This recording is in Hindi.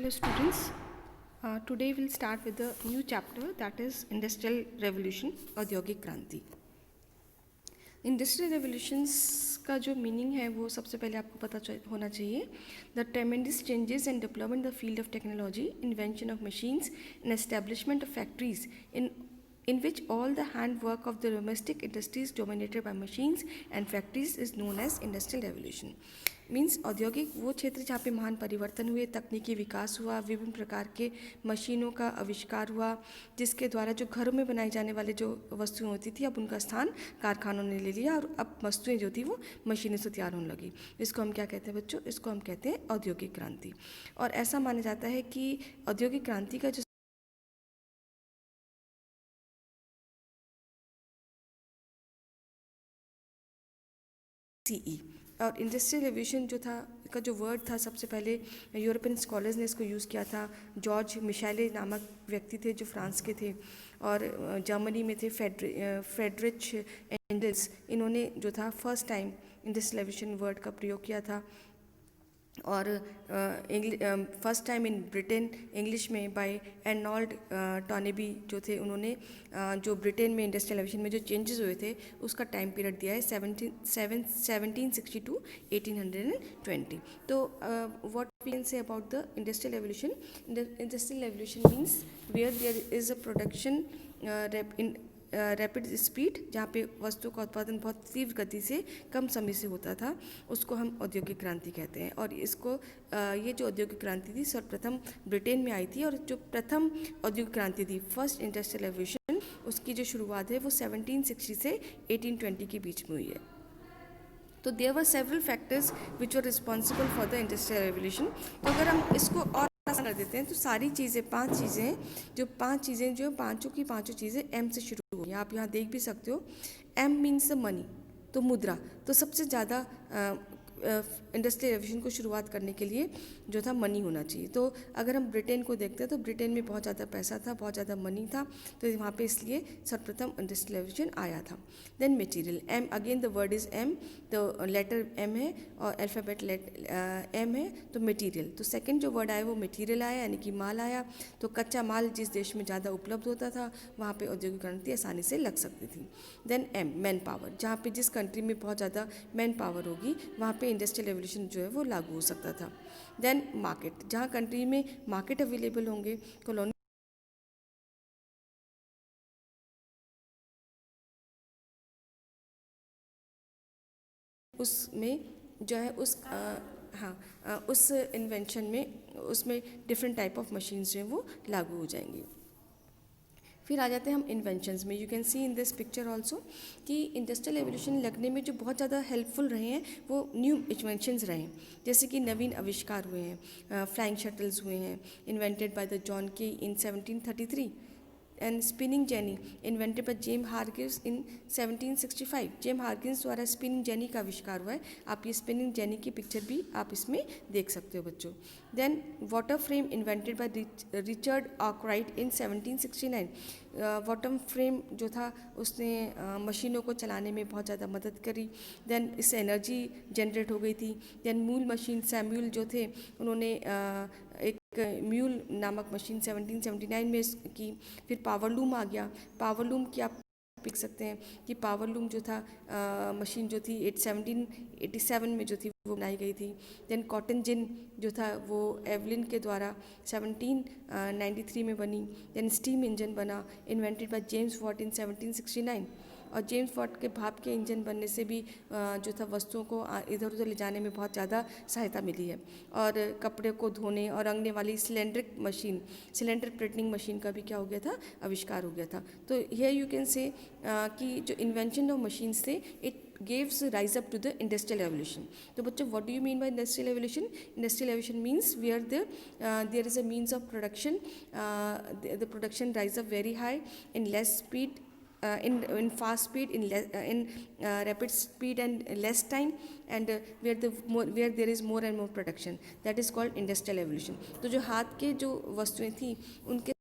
Hello students, today we'll start with a new chapter, that is Industrial Revolution, औद्योगिक क्रांति. इंडस्ट्रियल रेवोल्यूशंस का जो मीनिंग है वो सबसे पहले आपको पता होना चाहिए. The ट्रेमेंडस changes and development the field of technology, invention of machines and establishment of factories in which all the handwork of the domestic industries dominated by machines and factories is known as industrial revolution. Means औद्योगिक वो क्षेत्र जहाँ पे महान परिवर्तन हुए, तकनीकी विकास हुआ, विभिन्न प्रकार के मशीनों का आविष्कार हुआ, जिसके द्वारा जो घरों में बनाई जाने वाले जो वस्तुएं होती थी अब उनका स्थान कारखानों ने ले लिया और अब वस्तुएं जो थी वो मशीनों से तैयार होने लगी. इसको हम क्या कहते हैं बच्चों? इसको हम कहते हैं औद्योगिक क्रांति. और ऐसा माना जाता है कि औद्योगिक क्रांति का जो CE और इंडस्ट्रियल रेवोल्यूशन जो था का जो वर्ड था सबसे पहले यूरोपियन स्कॉलर्स ने इसको यूज़ किया था. जॉर्ज मिशेले नामक व्यक्ति थे जो फ्रांस के थे और जर्मनी में थे. फ्रेडरिच एंगल्स, इन्होंने जो था first time industrial revolution word का प्रयोग किया था. और first time in Britain English में बाय एर्नोल्ड टॉनेबी जो थे, उन्होंने जो ब्रिटेन में इंडस्ट्रियल रेवोल्यूशन में जो चेंजेस हुए थे उसका टाइम पीरियड दिया है 1760 to 1820. तो what we can say about the industrial revolution? Industrial revolution means where there is a production rapid speed, जहाँ पे वस्तु का उत्पादन बहुत तीव्र गति से कम समय से होता था, उसको हम औद्योगिक क्रांति कहते हैं. और इसको ये जो औद्योगिक क्रांति थी सर्वप्रथम ब्रिटेन में आई थी. और जो प्रथम औद्योगिक क्रांति थी, फर्स्ट इंडस्ट्रियल रेवोल्यूशन, उसकी जो शुरुआत है वो 1760 से 1820 के बीच में हुई है. तो there were several factors which were responsible for the industrial revolution. तो अगर हम इसको और कर देते हैं तो सारी चीज़ें, पांच चीज़ें जो पांचों की पांचों चीज़ें एम से शुरू हुई. आप यहाँ देख भी सकते हो, एम मीन्स द मनी, तो मुद्रा. तो सबसे ज़्यादा इंडस्ट्रियल रेवोल्यूशन को शुरुआत करने के लिए जो था मनी होना चाहिए. तो अगर हम ब्रिटेन को देखते हैं तो ब्रिटेन में बहुत ज़्यादा पैसा था, बहुत ज़्यादा मनी था, तो वहाँ पे इसलिए सर्वप्रथम इंडस्ट्रियल रेवोल्यूशन आया था. Then material, M, again the word is M, तो लेटर एम है और अल्फ़ाबेट एम है, तो मटेरियल. तो सेकंड जो वर्ड आया वो मटेरियल आया, यानी कि माल आया. तो कच्चा माल जिस देश में ज़्यादा उपलब्ध होता था वहाँ पे औद्योगिक क्रांति आसानी से लग सकती थी. देन एम, मैन पावर, जहाँ पे जिस कंट्री में बहुत ज़्यादा मैन पावर होगी वहाँ पे इंडस्ट्रियल रेवोल्यूशन जो है वो लागू हो सकता था. देन मार्केट, जहाँ कंट्री में मार्केट अवेलेबल होंगे, कॉलोनी उसमें जो है उस इन्वेंशन में उसमें डिफरेंट टाइप ऑफ मशीन्स जो हैं वो लागू हो जाएंगी. फिर आ जाते हैं हम इन्वेंशंस में. You can see in this picture also कि इंडस्ट्रियल रेवोल्यूशन लगने में जो बहुत ज़्यादा हेल्पफुल रहे हैं वो न्यू इन्वेंशंस रहे हैं. जैसे कि नवीन आविष्कार हुए हैं, फ्लाइंग शटल्स हुए हैं invented by the John Kay in 1733. And spinning jenny invented by James Hargreaves in 1765. James Hargreaves द्वारा स्पिनिंग जेनी का आविष्कार हुआ है. आप ये स्पिनिंग जेनी की पिक्चर भी आप इसमें देख सकते हो बच्चों. Then water frame invented by Richard Arkwright in 1769. Water frame जो था उसने मशीनों को चलाने में बहुत ज़्यादा मदद करी. देन इससे एनर्जी जनरेट हो गई थी. देन मूल मशीन सैम्यूल जो थे उन्होंने एक म्यूल नामक मशीन 1779 में की. फिर पावरलूम आ गया. पावरलूम की आप देख सकते हैं कि पावरलूम जो था मशीन जो थी 1787 में जो थी वो बनाई गई थी. देन कॉटन जिन जो था वो एवलिन के द्वारा 1793 में बनी. देन स्टीम इंजन बना इन्वेंटेड बाय जेम्स वॉट इन 1769. और जेम्स वॉट के भाप के इंजन बनने से भी जो था वस्तुओं को इधर उधर ले जाने में बहुत ज़्यादा सहायता मिली है. और कपड़े को धोने और रंगने वाली सिलेंडर प्लेटिंग मशीन का भी क्या हो गया था, आविष्कार हो गया था. तो हियर यू कैन से कि जो इन्वेंशन ऑफ मशीन्स थे it gives rise up to the industrial revolution. तो बच्चों what do you mean by industrial revolution? Industrial revolution means where there is a means of production, the production rise up very high in less speed, in fast speed, in rapid speed and less time, and where there is more and more production, that is called industrial revolution. तो जो हाथ के जो वस्तुएं थी उनके